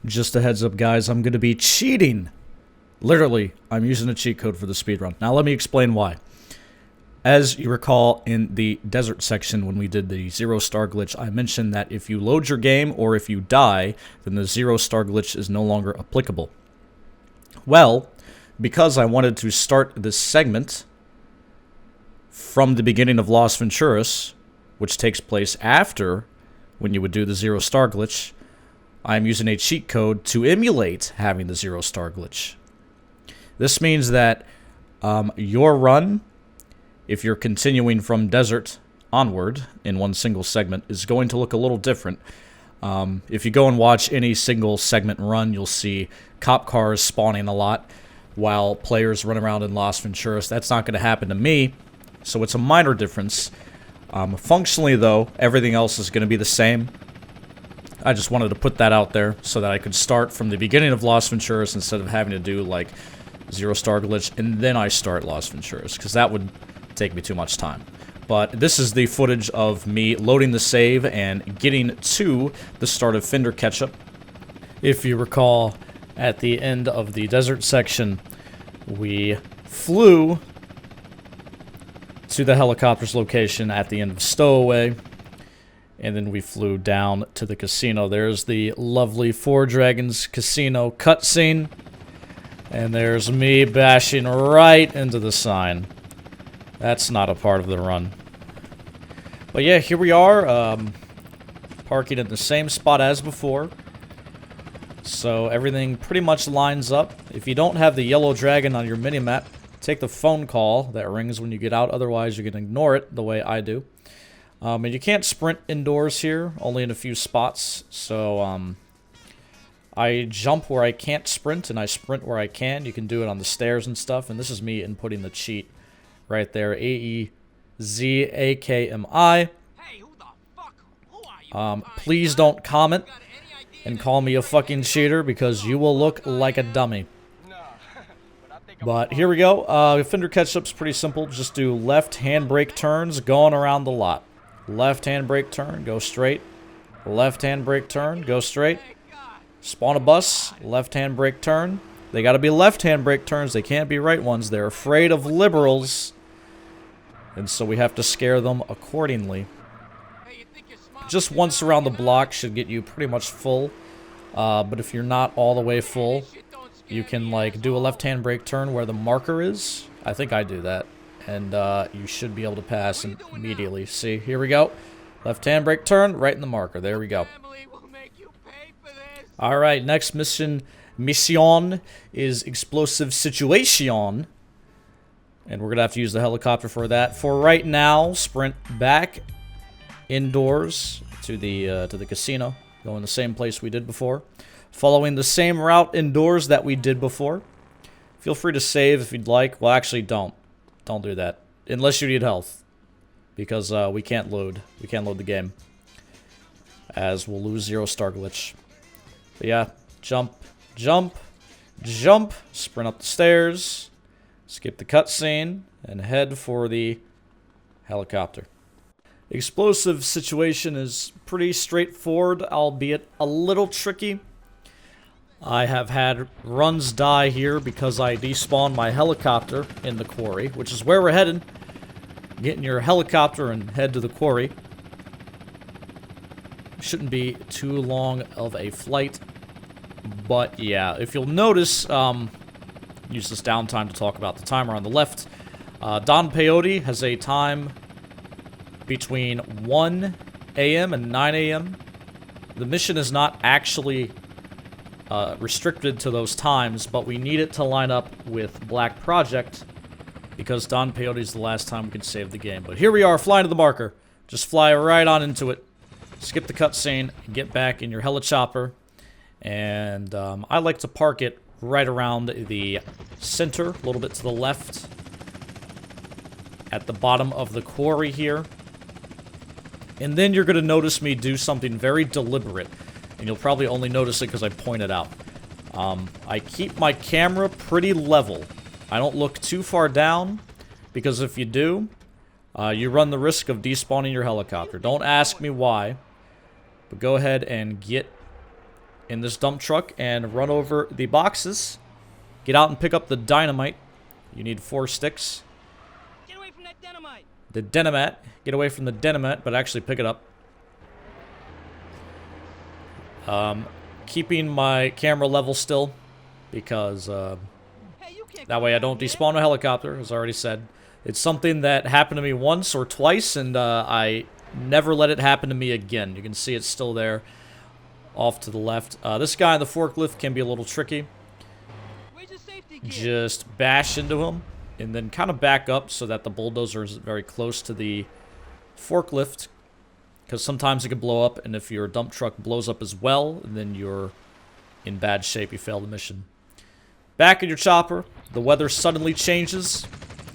Just a heads up, guys, I'm going to be cheating. Literally, I'm using a cheat code for the speedrun. Now, let me explain why. As you recall, in the desert section when we did the 0-star glitch, I mentioned that if you load your game or if you die, then the 0-star glitch is no longer applicable. Well, because I wanted to start this segment from the beginning of Las Venturas, which takes place after when you would do the 0-star glitch, I'm using a cheat code to emulate having the 0-star glitch. This means that your run, if you're continuing from desert onward in one single segment, is going to look a little different. If you go and watch any single segment run, you'll see cop cars spawning a lot while players run around in Las Venturas. That's not going to happen to me, so it's a minor difference. Functionally, though, everything else is going to be the same. I just wanted to put that out there so that I could start from the beginning of Las Venturas instead of having to do, like, 0-star glitch and then I start Las Venturas, because that would take me too much time. But this is the footage of me loading the save and getting to the start of Fender Ketchup. If you recall, at the end of the desert section, we flew to the helicopter's location at the end of Stowaway, and then we flew down to the casino. There's the lovely Four Dragons Casino cutscene, and there's me bashing right into the sign. That's not a part of the run. But yeah, here we are, parking at the same spot as before. So everything pretty much lines up. If you don't have the yellow dragon on your minimap, take the phone call that rings when you get out. Otherwise, you can ignore it the way I do. And you can't sprint indoors here, only in a few spots. So I jump where I can't sprint, and I sprint where I can. You can do it on the stairs and stuff. And this is me inputting the cheat right there. AEZAKMI. Please don't comment and call me a fucking cheater, because you will look like a dummy. But here we go. Fender Ketchup's pretty simple. Just do left handbrake turns going around the lot. Left handbrake turn, go straight. Left handbrake turn, go straight. Spawn a bus, left handbrake turn. They gotta be left handbrake turns, they can't be right ones. They're afraid of liberals, and so we have to scare them accordingly. Just once around the block should get you pretty much full. But if you're not all the way full, you can, like, do a left handbrake turn where the marker is. I think I do that. And you should be able to pass immediately. See, here we go. Left handbrake turn, right in the marker. There we go. Alright, next mission is Explosive Situation. And we're going to have to use the helicopter for that. For right now, sprint back indoors to the casino. Going the same place we did before. Following the same route indoors that we did before. Feel free to save if you'd like. Well, actually, don't. Don't do that. Unless you need health. Because we can't load. We can't load the game. As we'll lose 0-star glitch. But yeah, jump, jump, jump. Sprint up the stairs. Skip the cutscene. And head for the helicopter. Explosive Situation is pretty straightforward, albeit a little tricky. I have had runs die here because I despawned my helicopter in the quarry, which is where we're headed. Get in your helicopter and head to the quarry. Shouldn't be too long of a flight. But yeah, if you'll notice, use this downtime to talk about the timer on the left. Don Peyote has a time between 1 a.m. and 9 a.m. The mission is not actually restricted to those times, but we need it to line up with Black Project, because Don Peyote is the last time we can save the game. But here we are, flying to the marker. Just fly right on into it. Skip the cutscene, get back in your helichopper, and I like to park it right around the center, a little bit to the left, at the bottom of the quarry here. And then you're going to notice me do something very deliberate. And you'll probably only notice it because I point it out. I keep my camera pretty level. I don't look too far down, because if you do, you run the risk of despawning your helicopter. Don't ask me why, but go ahead and get in this dump truck and run over the boxes. Get out and pick up the dynamite. You need 4 sticks. Get away from that dynamite. The dynamite. Get away from the dynamite, but actually pick it up. Keeping my camera level still, because Hey, you can't that way I don't despawn a helicopter, as I already said. It's something that happened to me once or twice, and I never let it happen to me again. You can see it's still there, off to the left. This guy in the forklift can be a little tricky. Where's your safety gear? Just bash into him, and then kind of back up so that the bulldozer is very close to the forklift, because sometimes it could blow up, and if your dump truck blows up as well, then you're in bad shape. You fail the mission. Back in your chopper, the weather suddenly changes,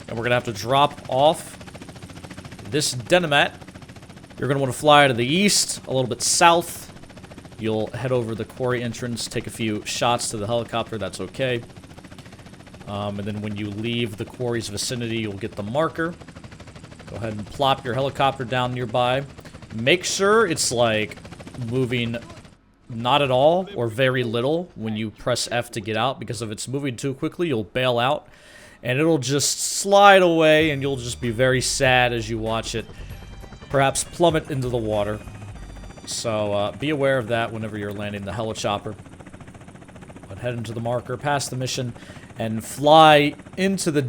and we're going to have to drop off this dynamite. You're going to want to fly to the east, a little bit south. You'll head over the quarry entrance, take a few shots to the helicopter. That's okay. And then when you leave the quarry's vicinity, you'll get the marker. Go ahead and plop your helicopter down nearby. Make sure it's, like, moving not at all or very little when you press F to get out, because if it's moving too quickly, you'll bail out, and it'll just slide away, and you'll just be very sad as you watch it perhaps plummet into the water. So, be aware of that whenever you're landing the helichopper. But head into the marker, pass the mission, and fly into the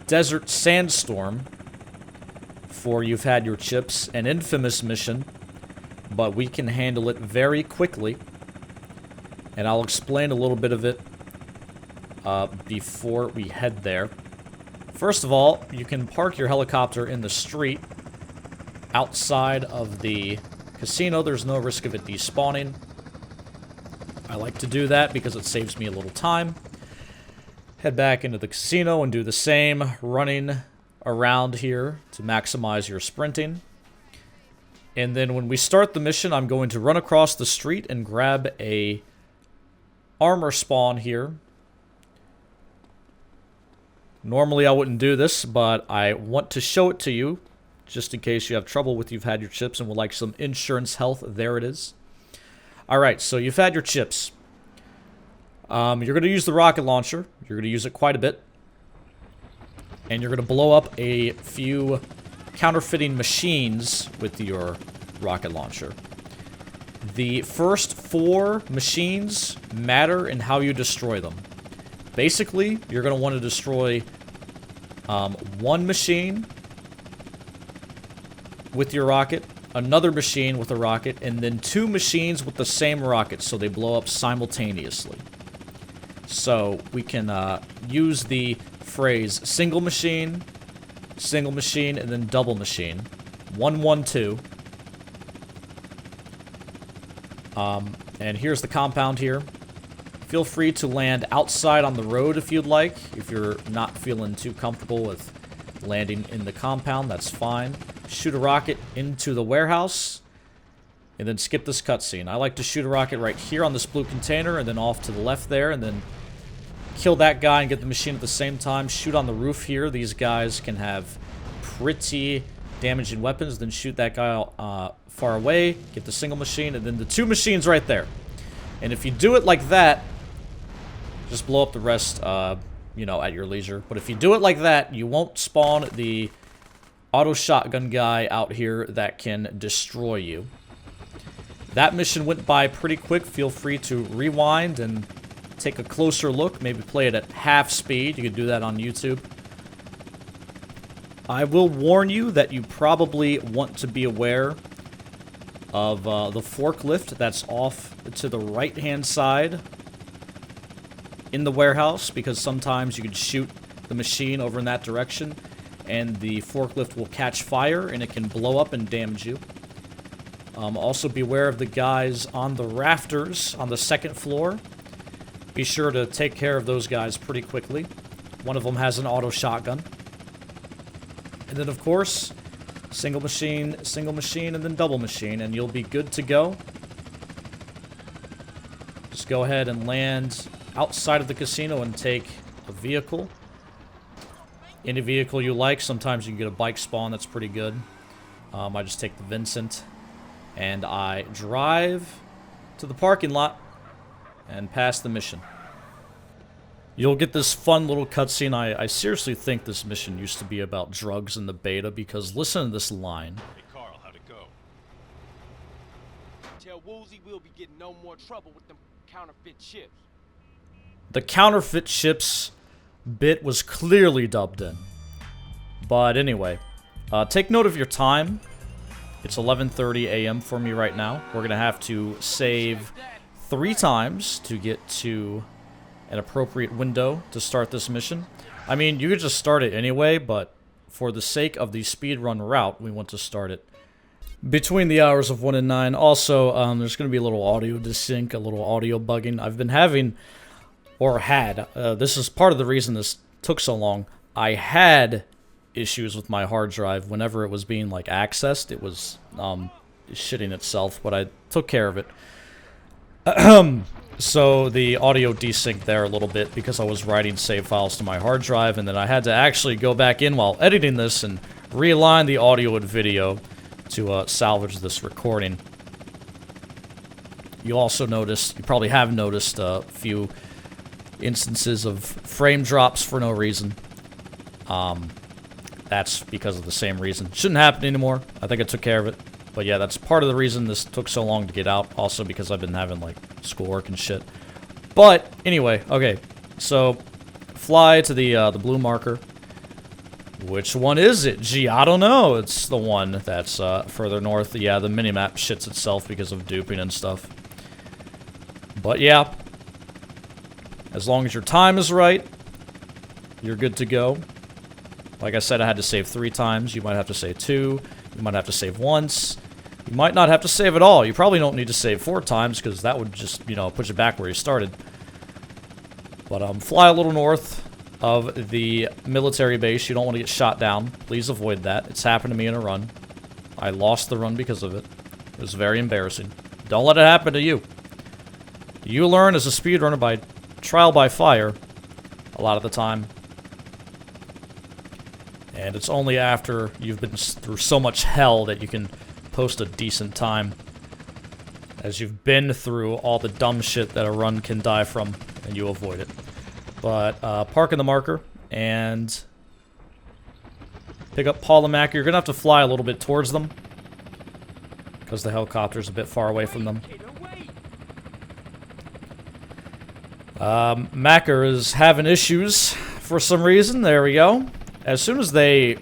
desert sandstorm. For You've Had Your Chips, an infamous mission, but we can handle it very quickly, and I'll explain a little bit of it before we head there. First of all, you can park your helicopter in the street outside of the casino. There's no risk of it despawning. I like to do that because it saves me a little time. Head back into the casino and do the same, running around here to maximize your sprinting. And then when we start the mission, I'm going to run across the street and grab a armor spawn here. Normally I wouldn't do this, but I want to show it to you just in case you have trouble with You've Had Your Chips and would like some insurance health. There it is. Alright, so you've had your chips. You're going to use the rocket launcher. You're going to use it quite a bit. And you're going to blow up a few counterfeiting machines with your rocket launcher. The first 4 machines matter in how you destroy them. Basically, you're going to want to destroy 1 machine with your rocket, another machine with a rocket, and then 2 machines with the same rocket, so they blow up simultaneously. So we can use the phrase single machine, and then double machine. 1, 1, 2. And here's the compound here. Feel free to land outside on the road if you'd like. If you're not feeling too comfortable with landing in the compound, that's fine. Shoot a rocket into the warehouse, and then skip this cutscene. I like to shoot a rocket right here on this blue container, and then off to the left there, and then kill that guy and get the machine at the same time. Shoot on the roof here. These guys can have pretty damaging weapons. Then shoot that guy far away. Get the single machine, and then the 2 machines right there. And if you do it like that, just blow up the rest, you know, at your leisure. But if you do it like that, you won't spawn the auto shotgun guy out here that can destroy you. That mission went by pretty quick. Feel free to rewind and take a closer look. Maybe play it at half speed. You could do that on YouTube. I will warn you that you probably want to be aware of the forklift that's off to the right-hand side in the warehouse, because sometimes you can shoot the machine over in that direction and the forklift will catch fire and it can blow up and damage you. Also beware of the guys on the rafters on the 2nd floor. Be sure to take care of those guys pretty quickly. One of them has an auto shotgun. And then, of course, single machine, and then double machine, and you'll be good to go. Just go ahead and land outside of the casino and take a vehicle. Any vehicle you like. Sometimes you can get a bike spawn. That's pretty good. I just take the Vincent, and I drive to the parking lot. and pass the mission. You'll get this fun little cutscene. I seriously think this mission used to be about drugs in the beta, because listen to this line. Hey Carl, how'd it go? Tell Woozy we'll be getting no more trouble with them counterfeit chips. The counterfeit chips bit was clearly dubbed in. But anyway, take note of your time. It's 11:30 a.m. for me right now. We're going to have to save 3 times to get to an appropriate window to start this mission. I mean, you could just start it anyway, but for the sake of the speedrun route, we want to start it between the hours of 1 and 9. Also, there's going to be a little audio desync, a little audio bugging. I've been having, or had, this is part of the reason this took so long. I had issues with my hard drive whenever it was being, like, accessed. It was shitting itself, but I took care of it. So the audio desynced there a little bit because I was writing save files to my hard drive, and then I had to actually go back in while editing this and realign the audio and video to salvage this recording. You also noticed, you probably have noticed a few instances of frame drops for no reason. That's because of the same reason. Shouldn't happen anymore. I think I took care of it. But yeah, that's part of the reason this took so long to get out. Also because I've been having, like, schoolwork and shit. But, anyway, okay. So, fly to the blue marker. Which one is it? Gee, I don't know. It's the one that's further north. Yeah, the minimap shits itself because of duping and stuff. But yeah. As long as your time is right, you're good to go. Like I said, I had to save 3 times. You might have to save 2. You might have to save once. You might not have to save at all. You probably don't need to save 4 times, because that would just, you know, put you back where you started. But, fly a little north of the military base. You don't want to get shot down. Please avoid that. It's happened to me in a run. I lost the run because of it. It was very embarrassing. Don't let it happen to you. You learn as a speedrunner by trial by fire a lot of the time. And it's only after you've been through so much hell that you can post a decent time. As you've been through all the dumb shit that a run can die from, and you avoid it. But, park in the marker, and pick up Paul and Mac. You're gonna have to fly a little bit towards them, because the helicopter's a bit far away from them. Macker is having issues for some reason. There we go. As soon as they,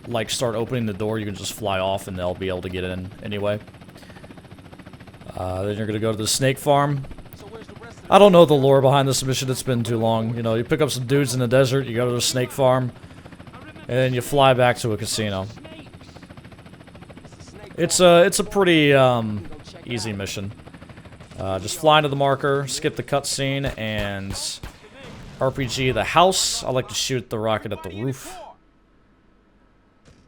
like, start opening the door, you can just fly off and they'll be able to get in anyway. Then you're gonna go to the snake farm. I don't know the lore behind this mission, it's been too long. You know, you pick up some dudes in the desert, you go to the snake farm, and then you fly back to a casino. It's a pretty, easy mission. Just fly into the marker, skip the cutscene, and RPG the house. I like to shoot the rocket at the roof.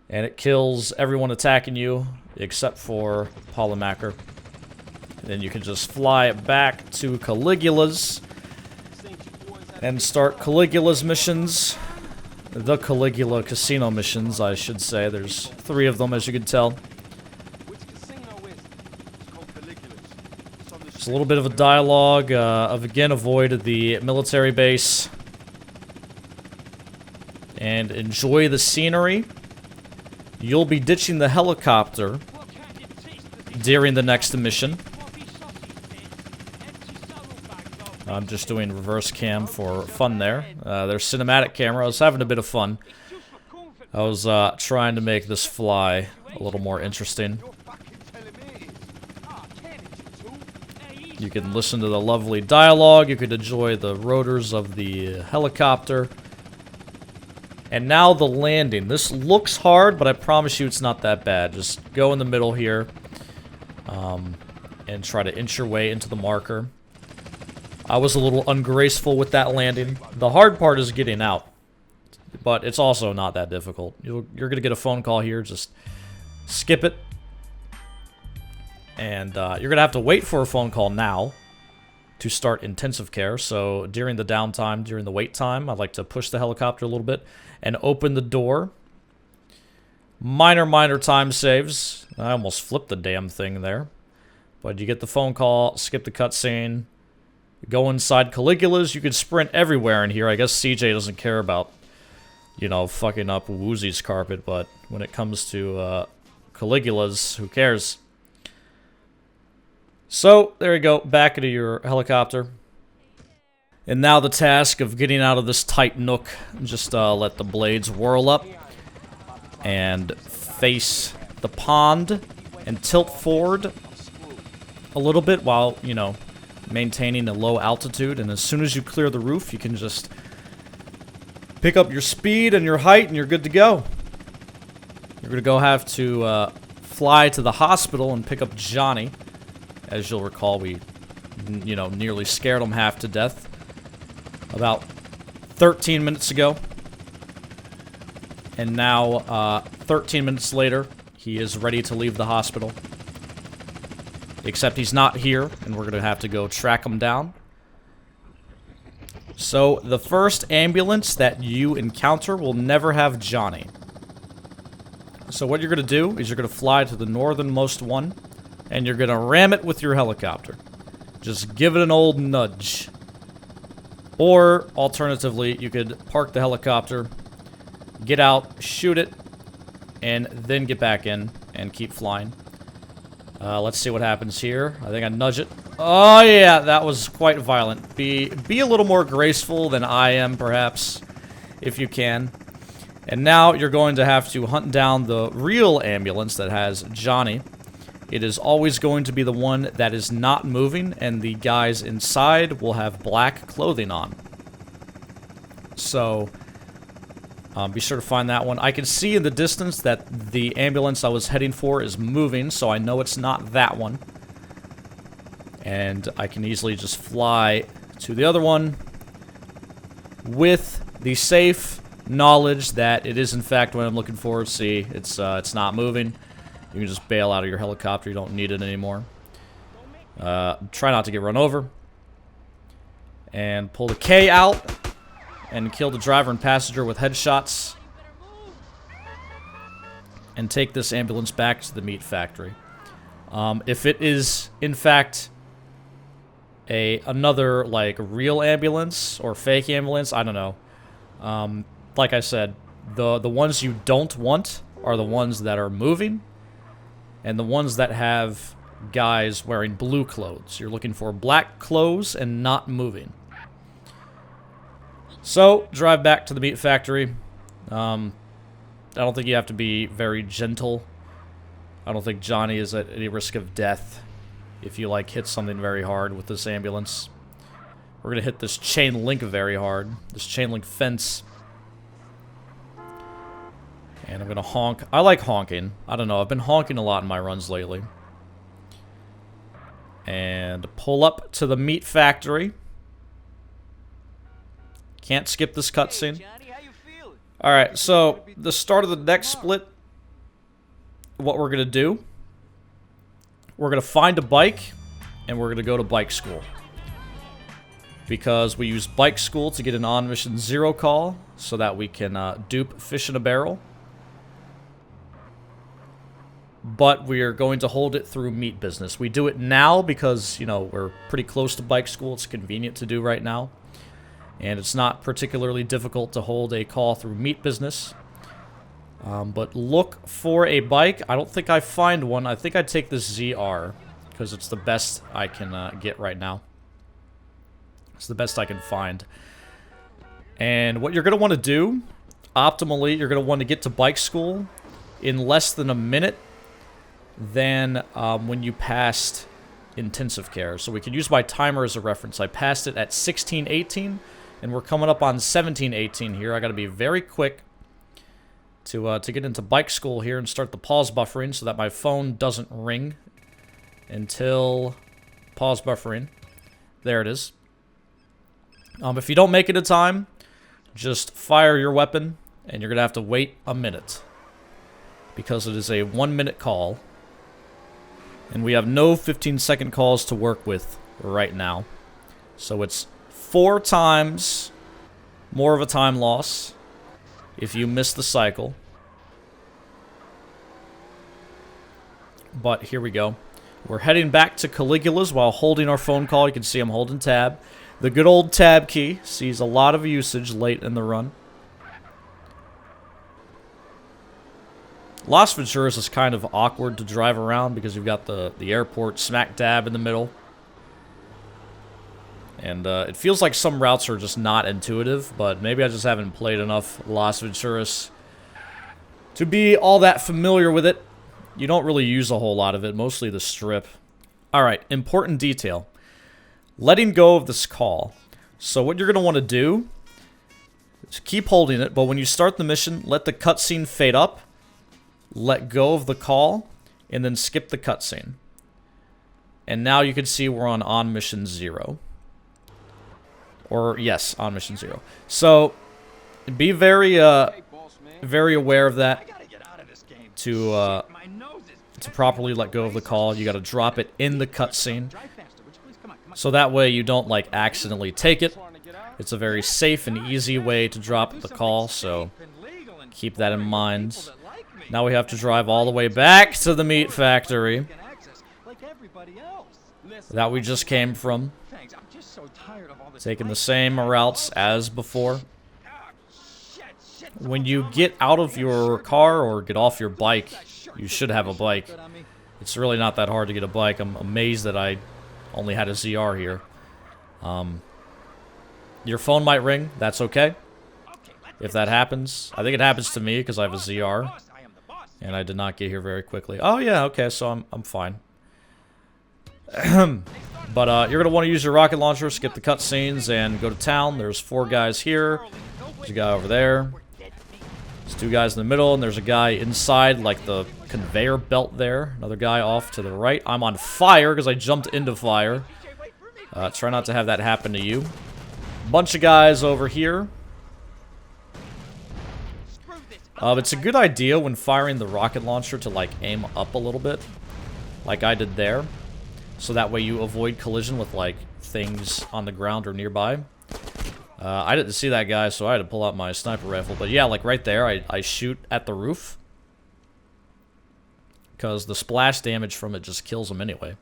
And it kills everyone attacking you, except for Polymacker. And then you can just fly back to Caligula's and start Caligula's missions. The Caligula casino missions, I should say. There's 3 of them, as you can tell. Just a little bit of a dialogue of, again, avoid the military base. And enjoy the scenery. You'll be ditching the helicopter during the next mission. I'm just doing reverse cam for fun there. There's cinematic camera. I was having a bit of fun. I was trying to make this fly a little more interesting. You can listen to the lovely dialogue. You could enjoy the rotors of the helicopter. And now the landing. This looks hard, but I promise you it's not that bad. Just go in the middle here. And try to inch your way into the marker. I was a little ungraceful with that landing. The hard part is getting out. But it's also not that difficult. You're going to get a phone call here. Just skip it. And you're going to have to wait for a phone call now to start intensive care. So during the downtime, during the wait time, I'd like to push the helicopter a little bit and open the door. Minor time saves. I almost flipped the damn thing there. But you get the phone call, skip the cutscene, go inside Caligula's. You can sprint everywhere in here. I guess CJ doesn't care about, you know, fucking up Woozy's carpet, but when it comes to Caligula's, who cares? So, there you go. Back into your helicopter. And now the task of getting out of this tight nook. Just let the blades whirl up and face the pond and tilt forward a little bit while, you know, maintaining a low altitude. And as soon as you clear the roof, you can just pick up your speed and your height and you're good to go. You're going to go have to fly to the hospital and pick up Johnny. As you'll recall, we, you know, nearly scared him half to death about 13 minutes ago. And now, 13 minutes later, he is ready to leave the hospital. Except he's not here, and we're going to have to go track him down. So, the first ambulance that you encounter will never have Johnny. So what you're going to do is you're going to fly to the northernmost one, and you're going to ram it with your helicopter. Just give it an old nudge. Or, alternatively, you could park the helicopter, get out, shoot it, and then get back in and keep flying. Let's see what happens here. I think I nudge it. Oh yeah, that was quite violent. Be a little more graceful than I am, perhaps, if you can. And now you're going to have to hunt down the real ambulance that has Johnny. It is always going to be the one that is not moving, and the guys inside will have black clothing on. So, be sure to find that one. I can see in the distance that the ambulance I was heading for is moving, so I know it's not that one. And I can easily just fly to the other one with the safe knowledge that it is in fact what I'm looking for. See, it's not moving. You can just bail out of your helicopter. You don't need it anymore. Try not to get run over. And pull the K out. And kill the driver and passenger with headshots. And take this ambulance back to the meat factory. If it is, in fact, another, like, real ambulance or fake ambulance, I don't know. Like I said, the ones you don't want are the ones that are moving. And the ones that have guys wearing blue clothes. You're looking for black clothes and not moving. So, drive back to the meat factory. I don't think you have to be very gentle. I don't think Johnny is at any risk of death if you, like, hit something very hard with this ambulance. We're gonna hit this chain link very hard. This chain link fence. And I'm gonna honk. I like honking. I don't know, I've been honking a lot in my runs lately. And pull up to the meat factory. Can't skip this cutscene. Alright, so the start of the next split, what we're gonna do, we're gonna find a bike, and we're gonna go to bike school. Because we use bike school to get an on-mission 0 call, so that we can dupe fish in a barrel. But we are going to hold it through meat business. We do it now because, you know, we're pretty close to bike school. It's convenient to do right now. And it's not particularly difficult to hold a call through meat business. But look for a bike. I don't think I find one. I think I'd take this ZR because it's the best I can get right now. It's the best I can find. And what you're going to want to do, optimally, you're going to want to get to bike school in less than a minute than when you passed intensive care. So we can use my timer as a reference. I passed it at 16:18, and we're coming up on 17:18 here. I got to be very quick to get into bike school here and start the pause buffering so that my phone doesn't ring until pause buffering. There it is. If you don't make it in time, just fire your weapon, and you're going to have to wait a minute because it is a 1-minute call. And we have no 15-second calls to work with right now. So it's 4 times more of a time loss if you miss the cycle. But here we go. We're heading back to Caligula's while holding our phone call. You can see I'm holding tab. The good old tab key sees a lot of usage late in the run. Las Venturas is kind of awkward to drive around because you've got the airport smack dab in the middle. And it feels like some routes are just not intuitive, but maybe I just haven't played enough Las Venturas to be all that familiar with it. You don't really use a whole lot of it, mostly the strip. Alright, important detail. Letting go of this call. So what you're going to want to do is keep holding it, but when you start the mission, let the cutscene fade up. Let go of the call, and then skip the cutscene. And now you can see we're on mission 0. Or, yes, on mission 0. So, be very aware of that. To properly let go of the call, you gotta drop it in the cutscene. So that way you don't, like, accidentally take it. It's a very safe and easy way to drop the call, so keep that in mind. Now we have to drive all the way back to the meat factory that we just came from. Taking the same routes as before. When you get out of your car or get off your bike, you should have a bike. It's really not that hard to get a bike. I'm amazed that I only had a ZR here. Your phone might ring. That's okay. If that happens. I think it happens to me because I have a ZR. And I did not get here very quickly. Oh yeah, okay, so I'm fine. But you're going to want to use your rocket launcher, skip the cutscenes, and go to town. There's 4 guys here. There's a guy over there. There's 2 guys in the middle, and there's a guy inside, like the conveyor belt there. Another guy off to the right. I'm on fire because I jumped into fire. Try not to have that happen to you. Bunch of guys over here. It's a good idea when firing the rocket launcher to, like, aim up a little bit. Like I did there. So that way you avoid collision with, like, things on the ground or nearby. I didn't see that guy, so I had to pull out my sniper rifle. But yeah, like right there, I shoot at the roof. Because the splash damage from it just kills him anyway.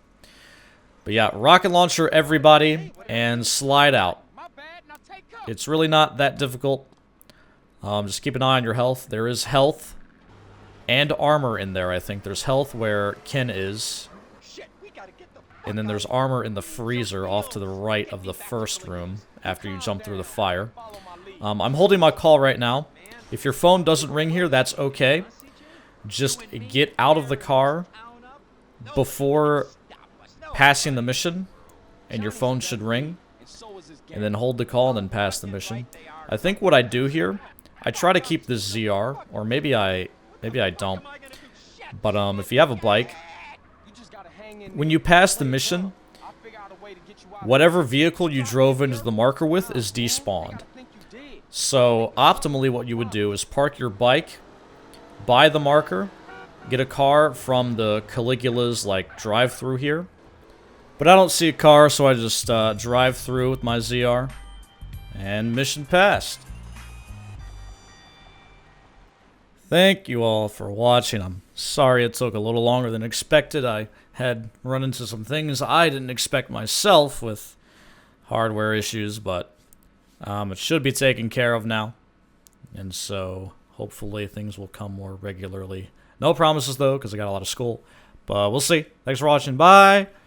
But yeah, rocket launcher, everybody, and slide out. It's really not that difficult. Just keep an eye on your health. There is health and armor in there, I think. There's health where Ken is. And then there's armor in the freezer off to the right of the first room after you jump through the fire. I'm holding my call right now. If your phone doesn't ring here, that's okay. Just get out of the car before passing the mission, and your phone should ring. And then hold the call and then pass the mission. I think what I do here, I try to keep this ZR, or maybe I don't. But if you have a bike, when you pass the mission, whatever vehicle you drove into the marker with is despawned. So optimally what you would do is park your bike by the marker, get a car from the Caligula's like drive-through here. But I don't see a car, so I just drive through with my ZR. And mission passed. Thank you all for watching. I'm sorry it took a little longer than expected. I had run into some things I didn't expect myself with hardware issues, but it should be taken care of now. And so hopefully things will come more regularly. No promises though, because I got a lot of school. But we'll see. Thanks for watching. Bye!